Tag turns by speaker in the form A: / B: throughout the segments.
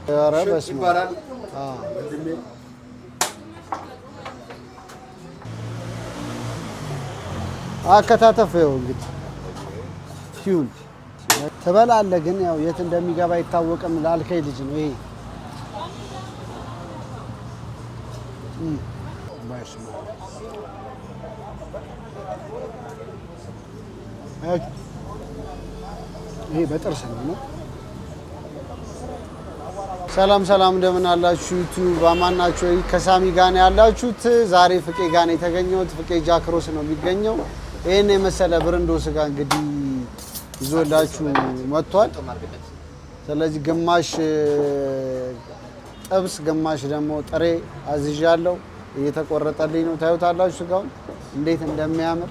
A: ኧረ በስመ አብ አከታተፍ ይኸው እንግዲህ ቲዩን ትበላለህ፣ ግን ያው የት እንደሚገባ አይታወቅም ላልከኝ ልጅ ነው ይሄ። ይሄ በጥርስ ነው። ሰላም ሰላም፣ እንደምን አላችሁ? ዩቲዩብ አማናችሁ? ከሳሚ ጋር ነው ያላችሁት። ዛሬ ፍቄ ጋር ነው የተገኘሁት። ፍቄ ጃክሮስ ነው የሚገኘው። ይሄን የመሰለ ብርንዶ ስጋ እንግዲህ ይዞላችሁ መጥቷል። ስለዚህ ግማሽ ጥብስ ግማሽ ደግሞ ጥሬ አዝዣለሁ። እየተቆረጠልኝ ነው። ታዩታላችሁ ስጋውን እንዴት እንደሚያምር።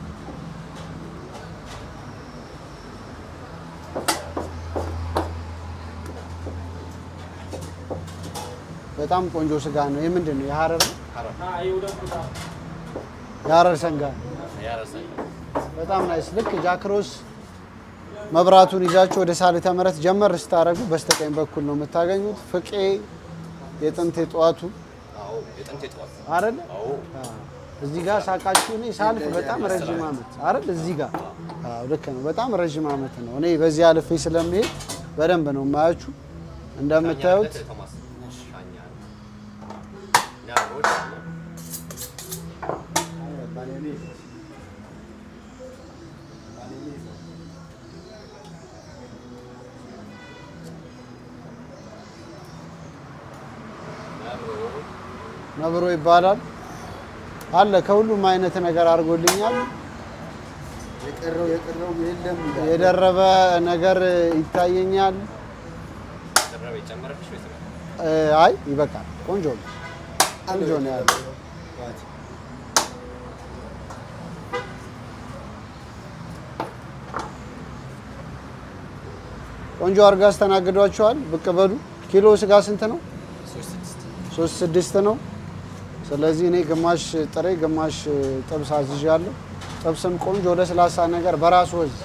A: በጣም ቆንጆ ስጋ ነው። ይሄ ምንድን ነው? የሐረር ነው? የሐረር ሰንጋ። በጣም ናይስ። ልክ ጃክሮስ መብራቱን ይዛችሁ ወደ ሳልተ ምህረት ጀመር ስታረጉ በስተቀኝ በኩል ነው የምታገኙት። ፍቄ የጥንት የጠዋቱ አይደል? እዚህ ጋር ሳቃችሁ እኔ ሳልፍ በጣም ረጅም ዓመት አይደል? እዚህ ጋር ልክ ነው። በጣም ረጅም ዓመት ነው። እኔ በዚህ አልፌ ስለምሄድ በደንብ ነው የማያችሁ። እንደምታዩት ነብሮ ይባላል አለ። ከሁሉም አይነት ነገር አድርጎልኛል። የቀረው የለም። የደረበ ነገር ይታየኛል። አይ ይበቃል። ቆንጆ ነው። ቆንጆ ነው ያለው። ቆንጆ አድርጋ አስተናግዷቸዋል። ብቅ በሉ። ኪሎ ስጋ ስንት ነው? 3.6 ነው። ስለዚህ እኔ ግማሽ ጥሬ ግማሽ ጥብስ አዝዣለሁ። ጥብስም ቆንጆ ለስላሳ ነገር በራሱ ወዝ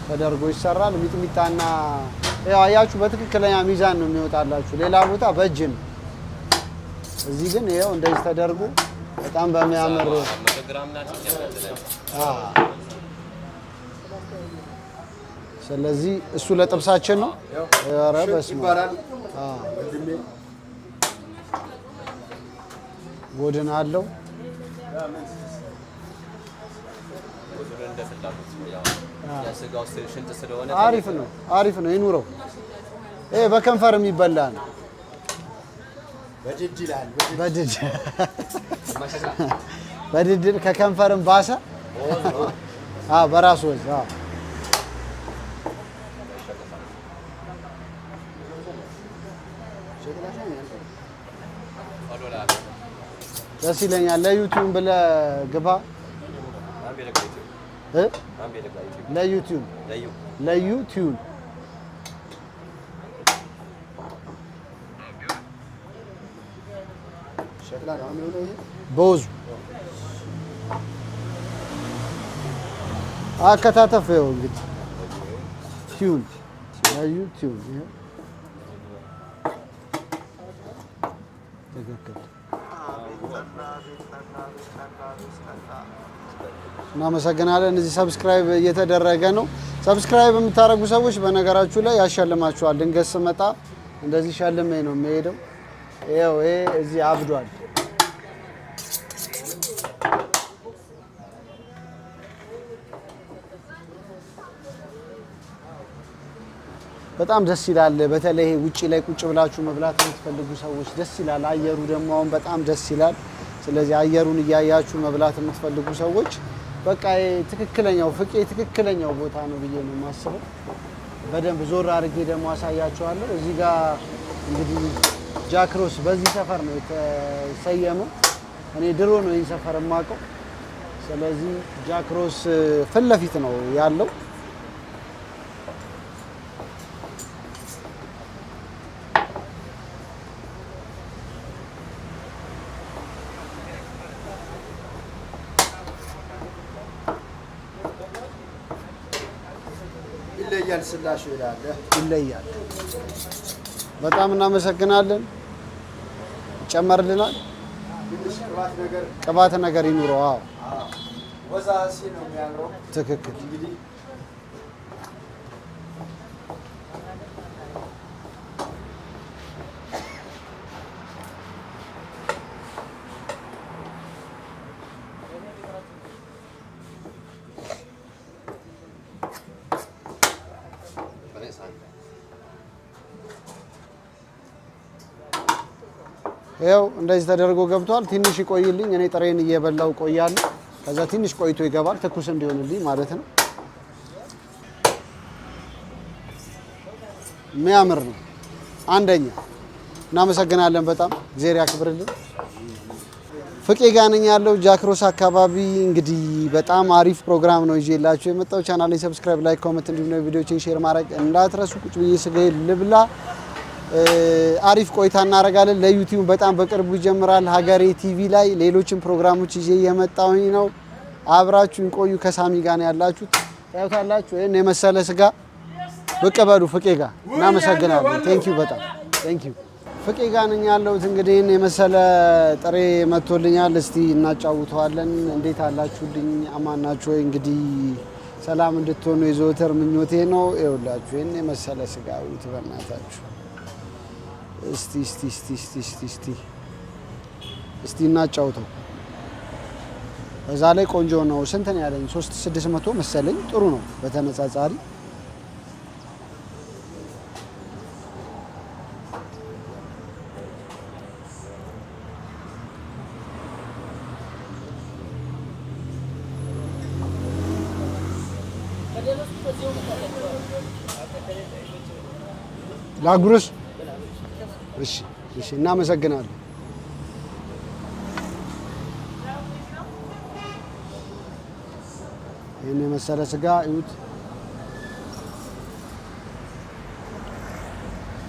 A: ተደርጎ ይሰራል። ሚጥሚጣና ያው አያችሁ በትክክለኛ ሚዛን ነው የሚወጣላችሁ። ሌላ ቦታ በእጅ ነው። እዚህ ግን ይኸው እንደዚህ ተደርጎ በጣም በሚያምር ስለዚህ እሱ ለጥብሳችን ነው። ኧረ በስመ አብ ጎድን አለው። አሪፍ ነው፣ አሪፍ ነው። ይኑረው። ይሄ በከንፈር የሚበላ ነው። በድድል ከከንፈርም ባሰ። በራሱ ወዝ ደስ ይለኛል። ለዩቲዩብ ብለህ ግባ። ለዩቲዩብ በወዙ አከታተፍ ይኸው እንግዲህ ቲዩን ለዩቲዩብ ትክክል። እናመሰግናለን። እዚህ ሰብስክራይብ እየተደረገ ነው። ሰብስክራይብ የምታደርጉ ሰዎች በነገራችሁ ላይ ያሸልማችኋል። ድንገት ስመጣ እንደዚህ ሸልመኝ ነው የሚሄደው። ይኸው ይሄ እዚህ አብዷል። በጣም ደስ ይላል። በተለይ ውጪ ላይ ቁጭ ብላችሁ መብላት የምትፈልጉ ሰዎች ደስ ይላል። አየሩ ደግሞ አሁን በጣም ደስ ይላል። ስለዚህ አየሩን እያያችሁ መብላት የምትፈልጉ ሰዎች በቃ ትክክለኛው ፍቄ ትክክለኛው ቦታ ነው ብዬ ነው የማስበው። በደንብ ዞር አድርጌ ደግሞ አሳያችኋለሁ። እዚህ ጋር እንግዲህ ጃክሮስ በዚህ ሰፈር ነው የተሰየመው። እኔ ድሮ ነው ይህን ሰፈር የማውቀው። ስለዚህ ጃክሮስ ፊት ለፊት ነው ያለው። ይለያል። ስላሽ ይላል ይለያል። በጣም እናመሰግናለን። ጨመርልናል። ቅባት ነገር ይኑረው። አዎ
B: ወዛ ሲል ነው የሚያምረው።
A: ትክክል። ይኸው እንደዚህ ተደርጎ ገብቷል። ትንሽ ይቆይልኝ፣ እኔ ጥሬን እየበላው ቆያለሁ። ከዛ ትንሽ ቆይቶ ይገባል፣ ትኩስ እንዲሆንልኝ ማለት ነው። የሚያምር ነው። አንደኛ እናመሰግናለን በጣም እግዚአብሔር ያክብርልን። ፍቄ ጋር ነኝ ያለው ጃክሮስ አካባቢ። እንግዲህ በጣም አሪፍ ፕሮግራም ነው ይዤላችሁ የመጣው። ቻናሌን ሰብስክራይብ፣ ላይክ፣ ኮሜንት እንዲሁም ነው ቪዲዮችን ሼር ማድረግ እንዳትረሱ። ቁጭ ብዬ ስጋዬ ልብላ። አሪፍ ቆይታ እናደርጋለን። ለዩቲዩብ በጣም በቅርቡ ይጀምራል። ሀገሬ ቲቪ ላይ ሌሎችን ፕሮግራሞች ይዤ የመጣሁኝ ነው። አብራችሁን ቆዩ። ከሳሚ ጋር ነው ያላችሁት፣ ታዩታላችሁ። ይሄን የመሰለ ስጋ ብቅ በሉ ፍቄ ጋር። እናመሰግናለን። ቴንክ ዩ በጣም ቴንክ ዩ። ፍቄ ጋር ነኝ ያለሁት። እንግዲህ ይሄን የመሰለ ጥሬ መጥቶልኛል። እስቲ እናጫውተዋለን። እንዴት አላችሁልኝ? አማን ናችሁ ወይ? እንግዲህ ሰላም እንድትሆኑ የዘወትር ምኞቴ ነው። ይኸውላችሁ ይሄን የመሰለ ስጋ ውት በእናታችሁ እስቲ እናጫውተው። በዛ ላይ ቆንጆ ነው። ስንት ነው ያለኝ? 3600 መሰለኝ። ጥሩ ነው በተነጻጻሪ። ላጉርስ? እሺ እሺ፣ እናመሰግናለን። ይህን የመሰለ ስጋ እዩት።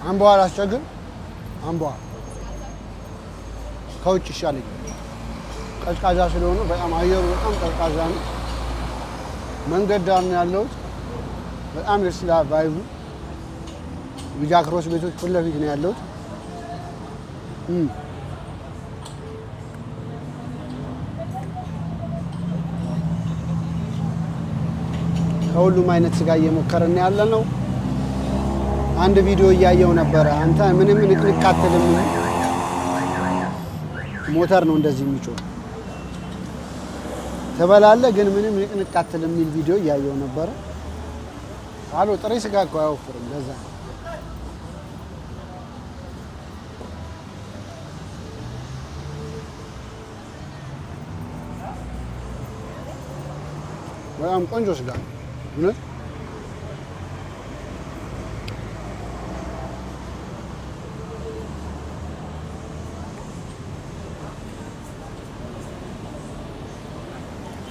A: አምቧ አላስቸግር። አምቧ ከውጭ ይሻለኝ፣ ቀዝቃዛ ስለሆነ በጣም አየሩ በጣም ቀዝቃዛ ነው። መንገድ ዳር ነው ያለሁት። በጣም ደስ ይላል ቫይቡ። ጃክሮስ ቤቶች ፊት ለፊት ነው ያለሁት። ከሁሉም አይነት ስጋ እየሞከርን ያለ ነው። አንድ ቪዲዮ እያየው ነበረ። አንተ ምንም ንቅንቅ አትልም፣ ሞተር ነው እንደዚህ የሚጮህ ትበላለህ፣ ግን ምንም ንቅንቅ አትልም የሚል ቪዲዮ እያየው ነበረ። አሎ ጥሬ ስጋ እኮ አያወፍርም። ለዛ በጣም ቆንጆ ስጋ ነው እውነት።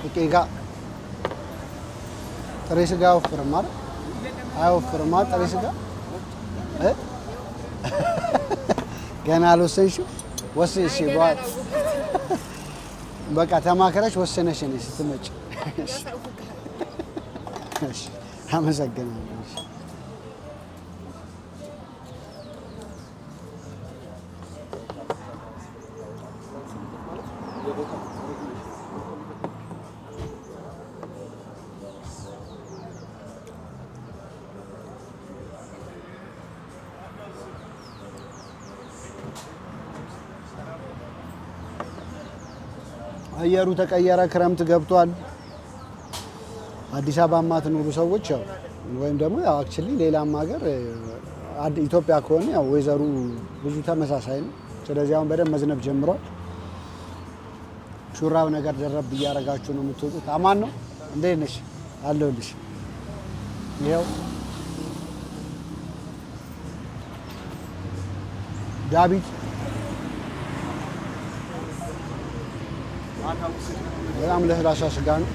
A: ፍቄ ጋ ጥሬ ስጋ አያወፍርም አይደል? አያወፍርም አይደል? ጥሬ ስጋ ገና አልወሰንሽም? ወስንሽ በኋላ በቃ ተማክረሽ ወሰነሽ ነሽ ስትመጪ። እሺ አመሰግናለሁ። አየሩ ተቀየረ፣ ክረምት ገብቷል። አዲስ አበባ የማትኖሩ ሰዎች ያው ወይም ደግሞ ያው አክቹሊ ሌላም ሀገር ኢትዮጵያ ከሆነ ያው ወይዘሩ ብዙ ተመሳሳይ ነው። ስለዚህ አሁን በደንብ መዝነብ ጀምሯል። ሹራብ ነገር ደረብ እያደረጋችሁ ነው የምትወጡት። አማን ነው። እንዴት ነሽ? አለሁልሽ። ይኸው ዳቢት በጣም ለስላሳ ስጋ ነው።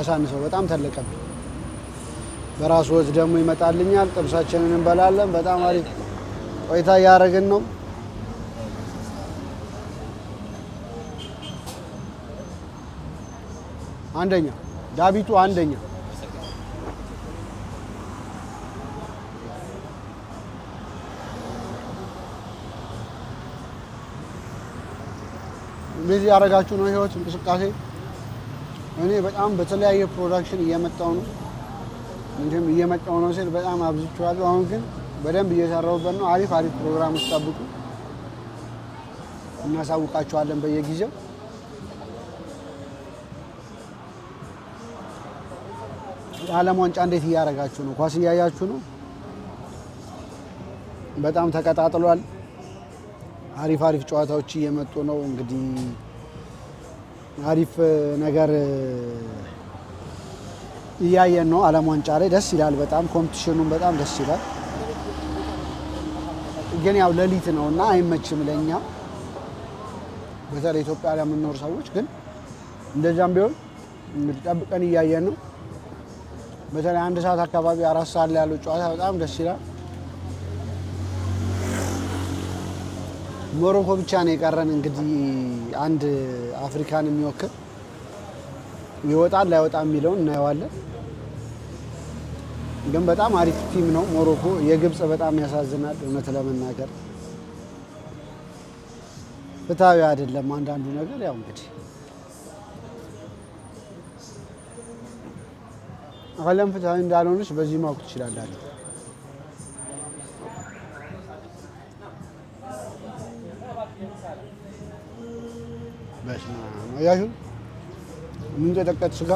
A: አሳንሰው በጣም ተለቀብኝ። በራሱ ወጥ ደግሞ ይመጣልኛል። ጥብሳችንን እንበላለን። በጣም አሪፍ ቆይታ እያደረግን ነው። አንደኛ ዳቢቱ አንደኛ እንደዚህ ያደረጋችሁ ነው ህይወት እንቅስቃሴ። እኔ በጣም በተለያየ ፕሮዳክሽን እየመጣው ነው እንዴም እየመጣው ነው ሲል በጣም አብዝቻለሁ። አሁን ግን በደንብ እየሰራሁበት ነው። አሪፍ ፕሮግራሞች ጠብቁ፣ እናሳውቃችኋለን በየጊዜው። የዓለም ዋንጫ እንዴት እያደረጋችሁ ነው? ኳስ እያያችሁ ነው? በጣም ተቀጣጥሏል። አሪፍ ጨዋታዎች እየመጡ ነው። እንግዲህ አሪፍ ነገር እያየን ነው። ዓለም ዋንጫ ላይ ደስ ይላል በጣም ኮምፒቲሽኑም በጣም ደስ ይላል። ግን ያው ሌሊት ነው እና አይመችም ለኛ በተለይ ኢትዮጵያ ላይ የምንኖር ሰዎች። ግን እንደዛም ቢሆን ጠብቀን እያየን ነው። በተለይ 1 ሰዓት አካባቢ 4 ሰዓት ላይ ያለው ጨዋታ በጣም ደስ ይላል። ሞሮኮ ብቻ ነው የቀረን እንግዲህ አንድ አፍሪካን የሚወክል ይወጣል ላይወጣ የሚለውን እናየዋለን። ግን በጣም አሪፍ ቲም ነው ሞሮኮ። የግብጽ በጣም ያሳዝናል እውነት ለመናገር ፍትሃዊ አይደለም አንዳንዱ ነገር። ያው እንግዲህ ዓለም ፍትሃዊ እንዳልሆነች በዚህ ማወቅ ትችላላችሁ። በስመ አብ አያችሁ ምን ተጠቀጥ ስጋ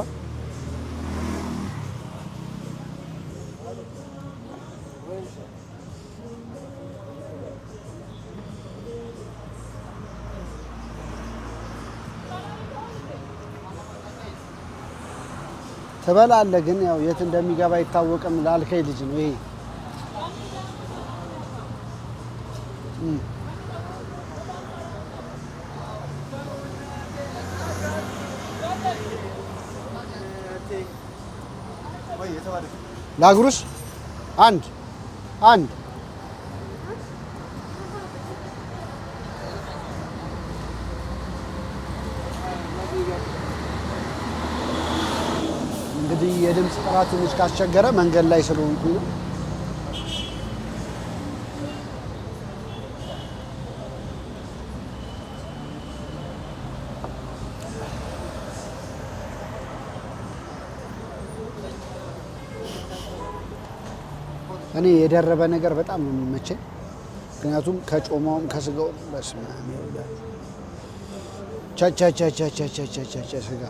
A: ትበላለህ። ግን ያው የት እንደሚገባ አይታወቅም ላልከኝ ልጅ ነው ይሄ። ላጉርስ አንድ እንግዲህ የድምፅ ጥራት ትንሽ ካስቸገረ መንገድ ላይ ስለሆንኩኝ ነው። እኔ የደረበ ነገር በጣም ነው የሚመቸኝ። ምክንያቱም ከጮማውም ከስጋውም በስመ አብ ይወዳል። ቻቻቻቻቻቻቻቻ ስጋ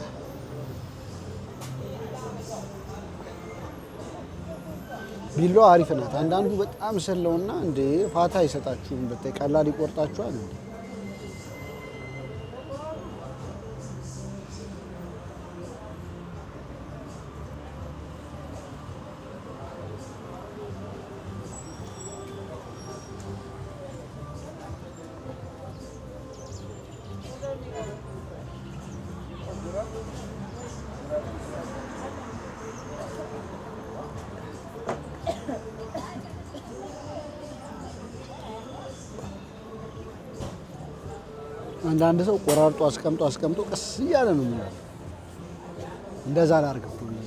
A: ቢሎ አሪፍ ናት። አንዳንዱ በጣም ስለውና እንዴ ፋታ አይሰጣችሁም። በጣም ቀላል ይቆርጣችኋል እንዴ። አንዳንድ ሰው ቆራርጦ አስቀምጦ ቀስ እያለ ነው የሚለው። እንደዛ ላድርግ እኮ ነው።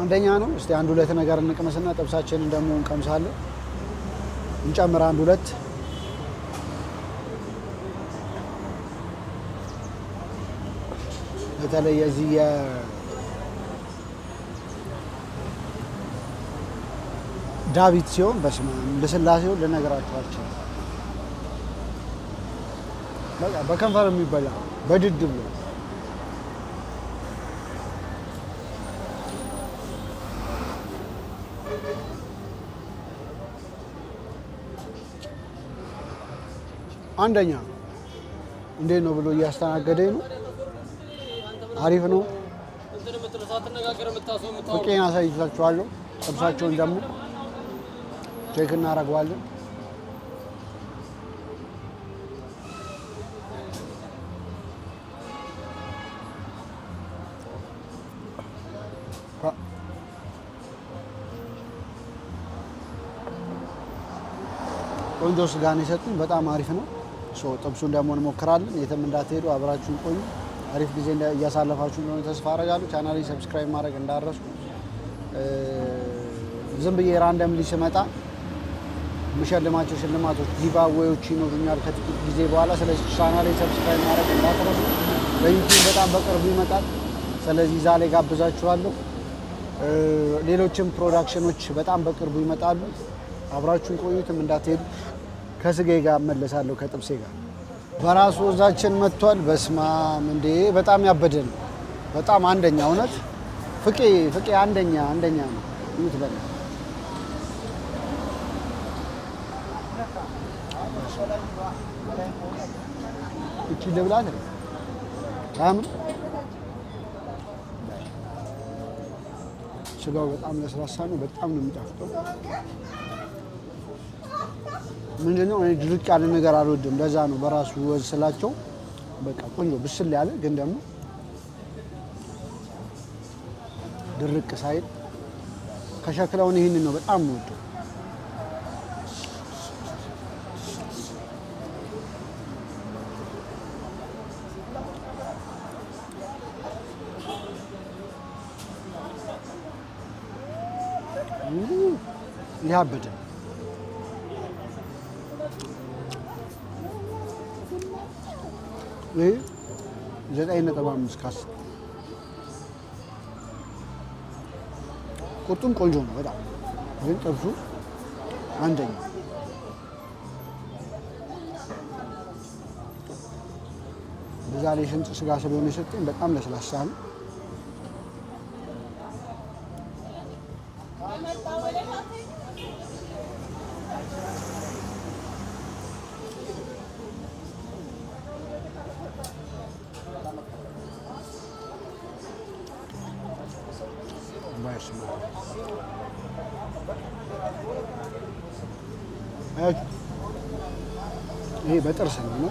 A: አንደኛ ነው። እስቲ አንድ ሁለት ነገር እንቅመስና ጥብሳችንን ደግሞ እንቀምሳለን። እንጨምር አንድ ሁለት። በተለይ የዚህ ዳዊት ሲሆን በስመ አብ ለስላሴው ልነግራችሁ አልችልም። በቃ በከንፈር የሚበላ በድድ ብሎ አንደኛ እንዴት ነው ብሎ እያስተናገደኝ ነው። አሪፍ ነው። ፍቄን አሳይቻችኋለሁ። ጥብሳቸውን ደግሞ ቼክ እናደርገዋለን። ቆንጆ ስጋ ነው የሰጡኝ። በጣም አሪፍ ነው። ጥብሱን ደግሞ እንሞክራለን። የትም እንዳትሄዱ፣ አብራችሁን ቆዩ። አሪፍ ጊዜ እያሳለፋችሁ እንደሆነ ተስፋ አደርጋለሁ። ቻናሌን ሰብስክራይብ ማድረግ እንዳረሱ። ዝም ብዬ ራንደምሊ ስመጣ የምሸልማቸው ሽልማቶች ጊቫዌዎች ይኖሩኛል ከጥቂት ጊዜ በኋላ። ስለዚህ ቻናሌን ሰብስክራይብ ማድረግ እንዳትረሱ። በዩቲዩብ በጣም በቅርቡ ይመጣል። ስለዚህ ዛሬ ጋብዛችኋለሁ። ሌሎችም ፕሮዳክሽኖች በጣም በቅርቡ ይመጣሉ። አብራችሁን ቆዩትም እንዳትሄዱ። ከስጋዬ ጋር እመለሳለሁ ከጥብሴ ጋር። በራሱ ወዛችን መጥቷል። በስማም እንዴ! በጣም ያበደ ነው። በጣም አንደኛ። እውነት ፍቄ አንደኛ ነው። ይሁት በላ እቺ ልብላት ነው አሁን ስጋው በጣም ለስላሳ ነው። በጣም ነው የሚጣፍጠው። ምንድነው እኔ ድርቅ ያለ ነገር አልወድም። ለዛ ነው በራሱ ወዝ ስላቸው በቃ ቆንጆ ብስል ያለ ግን ደግሞ ድርቅ ሳይል ከሸክላውን ይሄንን ነው በጣም የምወደው። ያበደ ይህ 9.5 ካስ ቁርጡም ቆንጆ ነው በጣም ግን ጥብሱ አንደኛ። በዛ ላይ ሽንጥ ስጋ ስለሆነ የሰጠኝ በጣም ለስላሳ ነው። ይሄ በጥርስ ነው።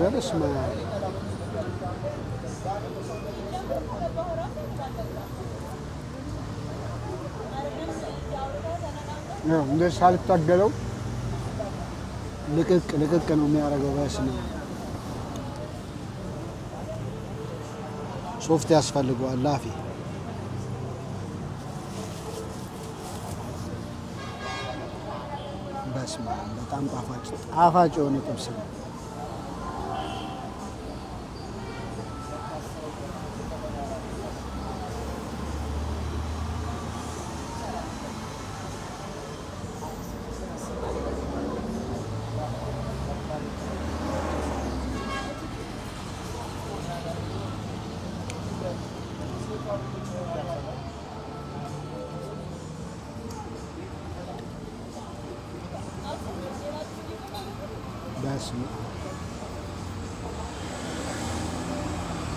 A: ረስማ እንደ ሳልታገለው ልቅቅ ነው የሚያደርገው። በስመ አብ ሶፍት ያስፈልገዋል ላፊ። በስመ አብ በጣም ጣፋጭ የሆነ ጥብስ ነው።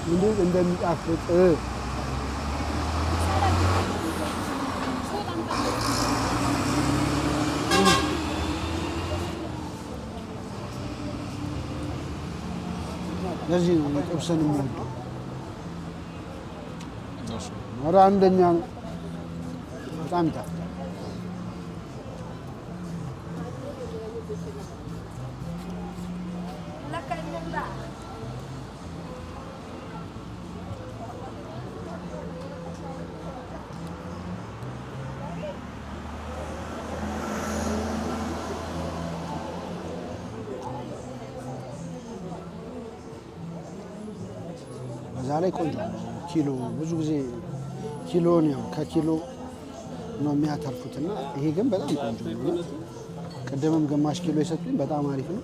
A: እንዴት እንደሚጣፍጥ ለዚህ ነው ጥብስን የምወደው። ኧረ አንደኛ ነው። በጣም ይጣፍጣል። በዛ ላይ ቆንጆ ኪሎ ብዙ ጊዜ ኪሎን ያው ከኪሎ ነው የሚያተርፉትና ይሄ ግን በጣም ቆንጆ ነው። ቅድምም ግማሽ ኪሎ የሰጡኝ በጣም አሪፍ ነው።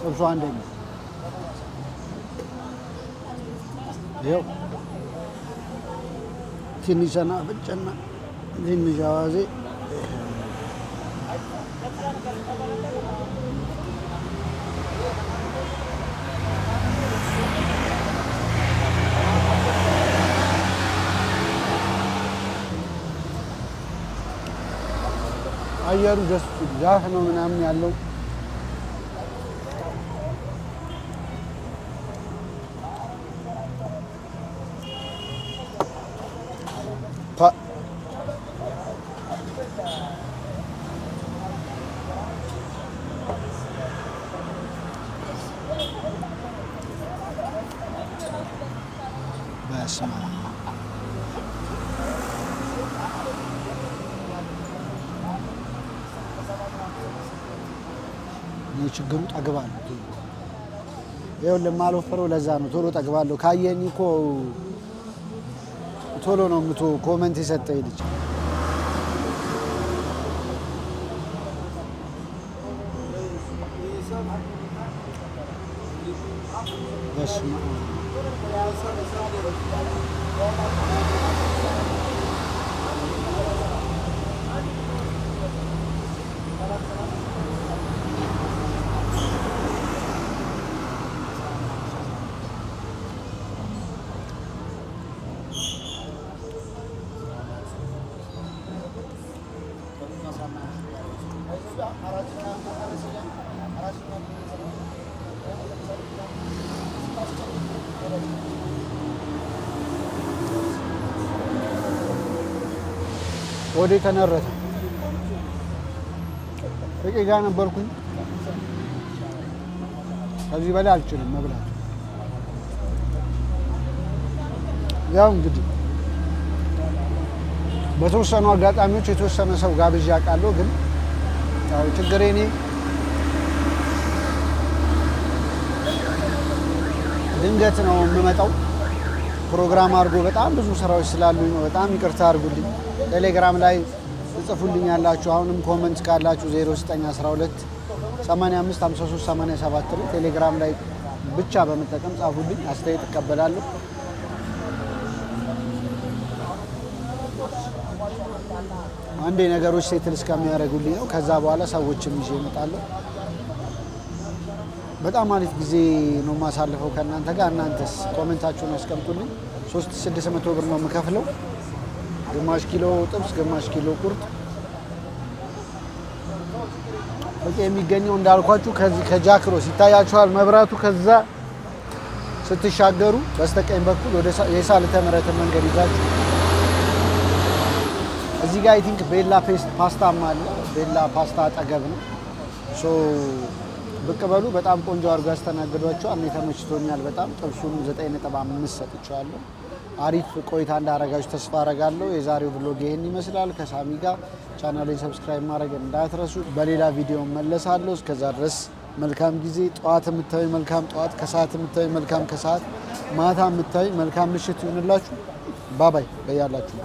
A: ጥብሱ አንደኛ ይኸው ትንሽ ሰናፍጭና ትንሽ አዋዜ አየሩ ደስ ዛፍ ነው ምናምን ያለው በስመ አብ ችግሩ ጠግባለሁ። ይኸውልህ የማልወፍረው ለዛ ነው። ቶሎ ጠግባለሁ። ካየኝ እኮ ቶሎ ነው የምትወው። ኮመንት የሰጠኝ ልጅ በስመ ወደ ተነረተ በቂ ጋር ነበርኩኝ። ከዚህ በላይ አልችልም መብላት። ያው እንግዲህ በተወሰኑ አጋጣሚዎች የተወሰነ ሰው ጋብዣ አውቃለሁ። ግን ያው ችግሬ እኔ ድንገት ነው የምመጣው። ፕሮግራም አድርጎ በጣም ብዙ ስራዎች ስላሉኝ ነው። በጣም ይቅርታ አድርጉልኝ። ቴሌግራም ላይ ጽፉልኝ ያላችሁ አሁንም ኮመንት ካላችሁ 0912 85 53 87 ላይ ቴሌግራም ላይ ብቻ በመጠቀም ጻፉልኝ። አስተያየት እቀበላለሁ። አንዴ ነገሮች ሴትል እስከሚያደርጉልኝ ነው። ከዛ በኋላ ሰዎችም ይዤ እመጣለሁ። በጣም አሪፍ ጊዜ ነው የማሳልፈው ከእናንተ ጋር። እናንተስ ኮሜንታችሁን አስቀምጡልኝ። 3600 ብር ነው የምከፍለው። ግማሽ ኪሎ ጥብስ፣ ግማሽ ኪሎ ቁርጥ። በቃ የሚገኘው እንዳልኳችሁ ከዚህ ከጃክሮስ ይታያችኋል መብራቱ። ከዛ ስትሻገሩ በስተቀኝ በኩል ወደ የሳልተ ምህረት መንገድ ይዛችሁ እዚህ ጋር አይ ቲንክ ቤላ ፓስታም አለ። ቤላ ፓስታ አጠገብ ነው። ሶ ብቅ በሉ። በጣም ቆንጆ አድርጎ ያስተናግዷቸዋል። እኔ ተመችቶኛል በጣም። ጥብሱን 9.5 ሰጥቼዋለሁ። አሪፍ ቆይታ እንዳረጋችሁ ተስፋ አረጋለሁ። የዛሬው ብሎግ ይሄን ይመስላል። ከሳሚ ጋር ቻናሌን ሰብስክራይብ ማድረግ እንዳትረሱ። በሌላ ቪዲዮ መለሳለሁ። እስከዛ ድረስ መልካም ጊዜ። ጠዋት የምታዩ መልካም ጠዋት፣ ከሰዓት የምታዩ መልካም ከሰዓት፣ ማታ የምታዩ መልካም ምሽት ይሁንላችሁ። ባባይ በያላችሁ